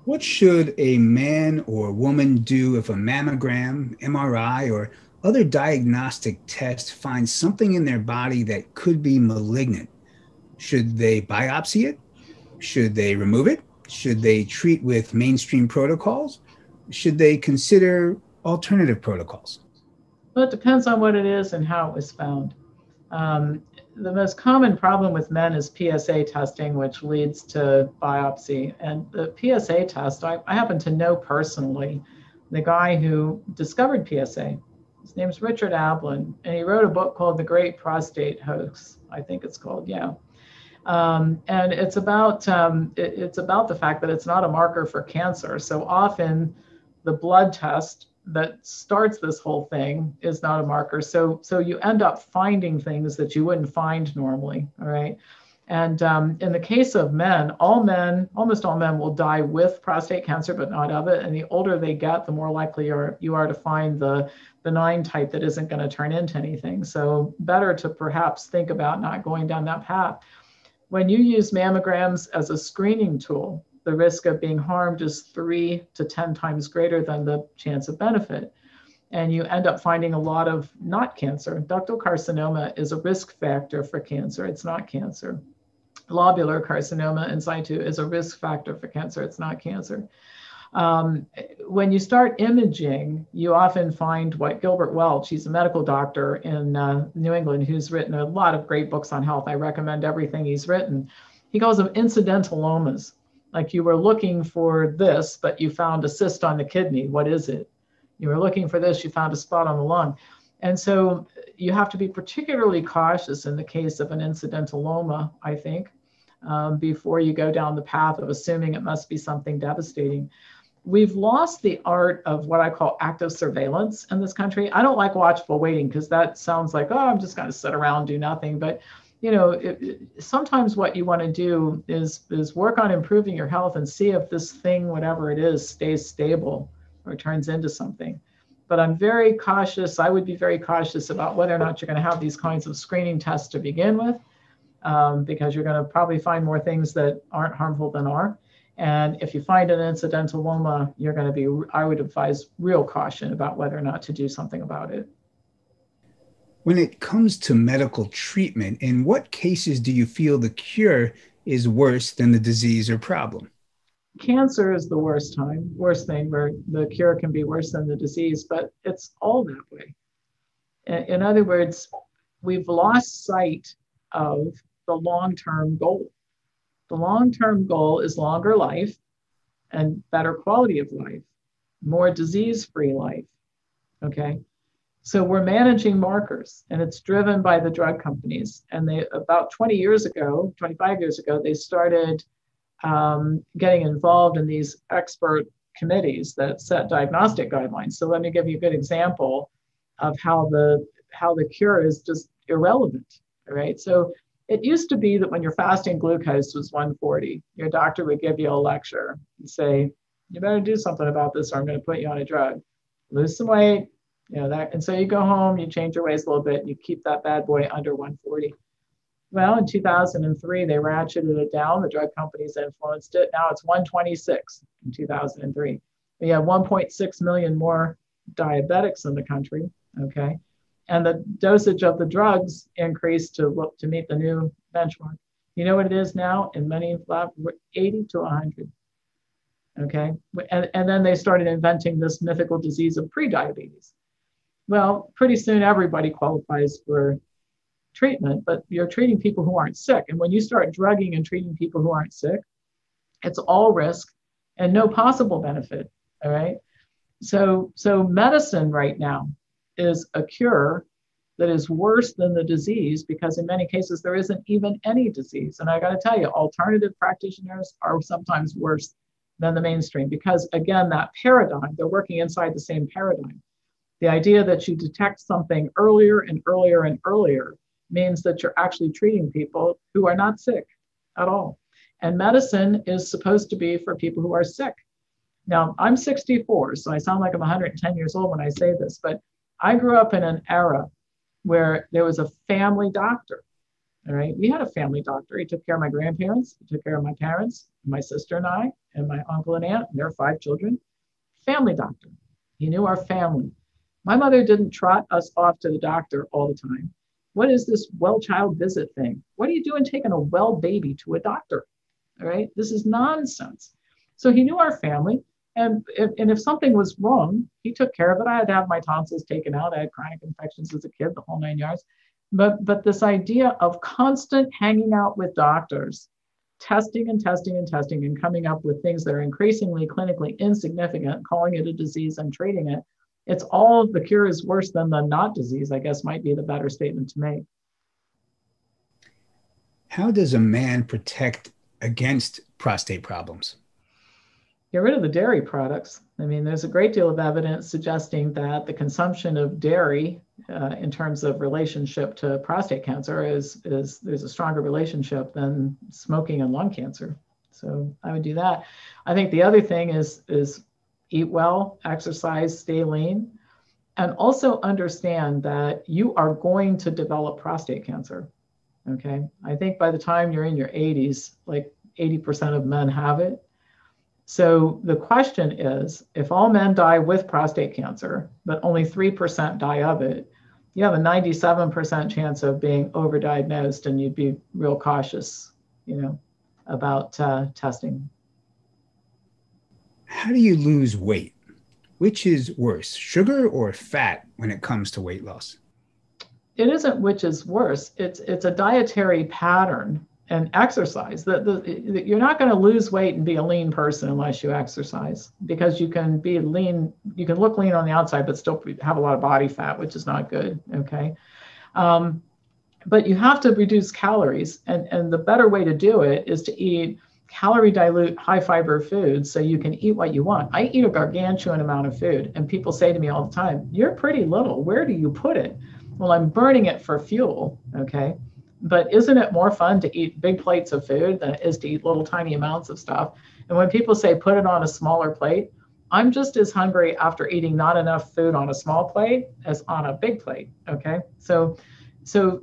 What should a man or woman do if a mammogram, MRI, or other diagnostic test finds something in their body that could be malignant? Should they biopsy it? Should they remove it? Should they treat with mainstream protocols? Should they consider alternative protocols? Well, it depends on what it is and how it was found. Um, the most common problem with men is PSA testing, which leads to biopsy. And the PSA test, I happen to know personally the guy who discovered PSA. His name's Richard Ablin, and he wrote a book called The Great Prostate Hoax. I think it's called, yeah. And it's about the fact that it's not a marker for cancer. So often, the blood test that starts this whole thing is not a marker. So you end up finding things that you wouldn't find normally. All right. And in the case of men, almost all men will die with prostate cancer, but not of it. And the older they get, the more likely you are to find the benign type that isn't going to turn into anything. So better to perhaps think about not going down that path. When you use mammograms as a screening tool, the risk of being harmed is 3 to 10 times greater than the chance of benefit. And you end up finding a lot of not cancer. Ductal carcinoma is a risk factor for cancer. It's not cancer. Lobular carcinoma in situ is a risk factor for cancer. It's not cancer. When you start imaging, you often find what Gilbert Welch, he's a medical doctor in New England, who's written a lot of great books on health. I recommend everything he's written. He calls them incidentalomas. Like you were looking for this, but you found a cyst on the kidney. What is it? You were looking for this, you found a spot on the lung. And so you have to be particularly cautious in the case of an incidentaloma, I think, before you go down the path of assuming it must be something devastating. We've lost the art of what I call active surveillance in this country. I don't like watchful waiting because that sounds like, oh, I'm just going to sit around, do nothing. But sometimes what you want to do is work on improving your health and see if this thing, whatever it is, stays stable or turns into something. But I'm very cautious. I would be very cautious about whether or not you're going to have these kinds of screening tests to begin with, because you're going to probably find more things that aren't harmful than are. And if you find an incidentaloma, you're going to be, I would advise real caution about whether or not to do something about it. When it comes to medical treatment, in what cases do you feel the cure is worse than the disease or problem? Cancer is the worst thing where the cure can be worse than the disease, but it's all that way. In other words, we've lost sight of the long-term goal. The long-term goal is longer life and better quality of life, more disease-free life, okay? So we're managing markers, and it's driven by the drug companies. And they, about 25 years ago, they started getting involved in these expert committees that set diagnostic guidelines. So let me give you a good example of how the cure is just irrelevant, right? So it used to be that when your fasting glucose was 140, your doctor would give you a lecture and say, you better do something about this or I'm going to put you on a drug. Lose some weight, that. And so you go home, you change your ways a little bit, and you keep that bad boy under 140. Well, in 2003, they ratcheted it down. The drug companies influenced it. Now it's 126 in 2003. We have 1.6 million more diabetics in the country, okay? And the dosage of the drugs increased to meet the new benchmark. You know what it is now? In many labs, 80 to 100. Okay. And then they started inventing this mythical disease of prediabetes. Well, pretty soon everybody qualifies for treatment, but you're treating people who aren't sick. And when you start drugging and treating people who aren't sick, it's all risk and no possible benefit. All right. So medicine right now is a cure that is worse than the disease because in many cases there isn't even any disease. And I got to tell you, alternative practitioners are sometimes worse than the mainstream because again, that paradigm, they're working inside the same paradigm. The idea that you detect something earlier and earlier and earlier means that you're actually treating people who are not sick at all. And medicine is supposed to be for people who are sick. Now, I'm 64, so I sound like I'm 110 years old when I say this, but I grew up in an era where there was a family doctor. All right. We had a family doctor. He took care of my grandparents. He took care of my parents, my sister and I, and my uncle and aunt, and their 5 children. Family doctor. He knew our family. My mother didn't trot us off to the doctor all the time. What is this well child visit thing? What are you doing taking a well baby to a doctor? All right. This is nonsense. So he knew our family. And if something was wrong, he took care of it. I had to have my tonsils taken out. I had chronic infections as a kid, the whole 9 yards. But this idea of constant hanging out with doctors, testing and testing and testing and coming up with things that are increasingly clinically insignificant, calling it a disease and treating it, it's all the cure is worse than the not disease, I guess might be the better statement to make. How does a man protect against prostate problems? Get rid of the dairy products. I mean, there's a great deal of evidence suggesting that the consumption of dairy in terms of relationship to prostate cancer is there's a stronger relationship than smoking and lung cancer. So I would do that. I think the other thing is eat well, exercise, stay lean, and also understand that you are going to develop prostate cancer. Okay. I think by the time you're in your 80s, like 80% of men have it. So the question is, if all men die with prostate cancer, but only 3% die of it, you have a 97% chance of being overdiagnosed, and you'd be real cautious, about testing. How do you lose weight? Which is worse, sugar or fat when it comes to weight loss? It isn't which is worse. It's a dietary pattern and exercise. You're not going to lose weight and be a lean person unless you exercise, because you can be lean, you can look lean on the outside, but still have a lot of body fat, which is not good. Okay. But you have to reduce calories. And the better way to do it is to eat calorie dilute, high fiber foods so you can eat what you want. I eat a gargantuan amount of food, and people say to me all the time, "You're pretty little. Where do you put it?" Well, I'm burning it for fuel. Okay. But isn't it more fun to eat big plates of food than it is to eat little tiny amounts of stuff? And when people say put it on a smaller plate, I'm just as hungry after eating not enough food on a small plate as on a big plate. Okay. So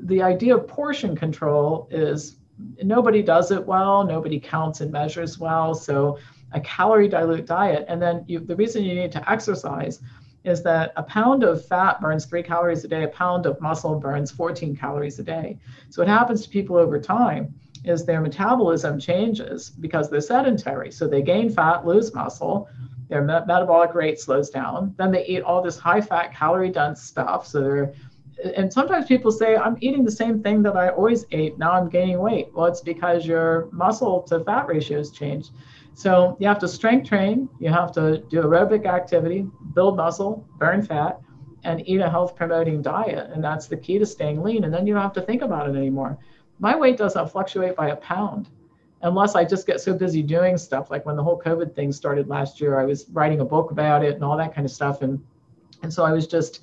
the idea of portion control is nobody does it well. Nobody counts and measures well. So a calorie dilute diet. And then the reason you need to exercise is that a pound of fat burns 3 calories a day, a pound of muscle burns 14 calories a day. So what happens to people over time is their metabolism changes because they're sedentary. So they gain fat, lose muscle, their metabolic rate slows down. Then they eat all this high fat, calorie dense stuff. And sometimes people say, I'm eating the same thing that I always ate. Now I'm gaining weight. Well, it's because your muscle to fat ratio has changed. So you have to strength train, you have to do aerobic activity, build muscle, burn fat, and eat a health promoting diet. And that's the key to staying lean. And then you don't have to think about it anymore. My weight doesn't fluctuate by a pound unless I just get so busy doing stuff. Like when the whole COVID thing started last year, I was writing a book about it and all that kind of stuff. And so I was just,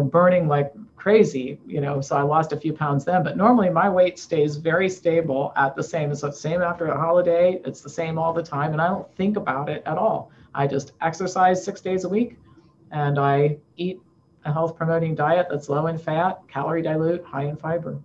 burning like crazy, so I lost a few pounds then. But normally my weight stays very stable at the same. It's the same after a holiday. It's the same all the time. And I don't think about it at all. I just exercise 6 days a week, and I eat a health promoting diet that's low in fat, calorie dilute, high in fiber.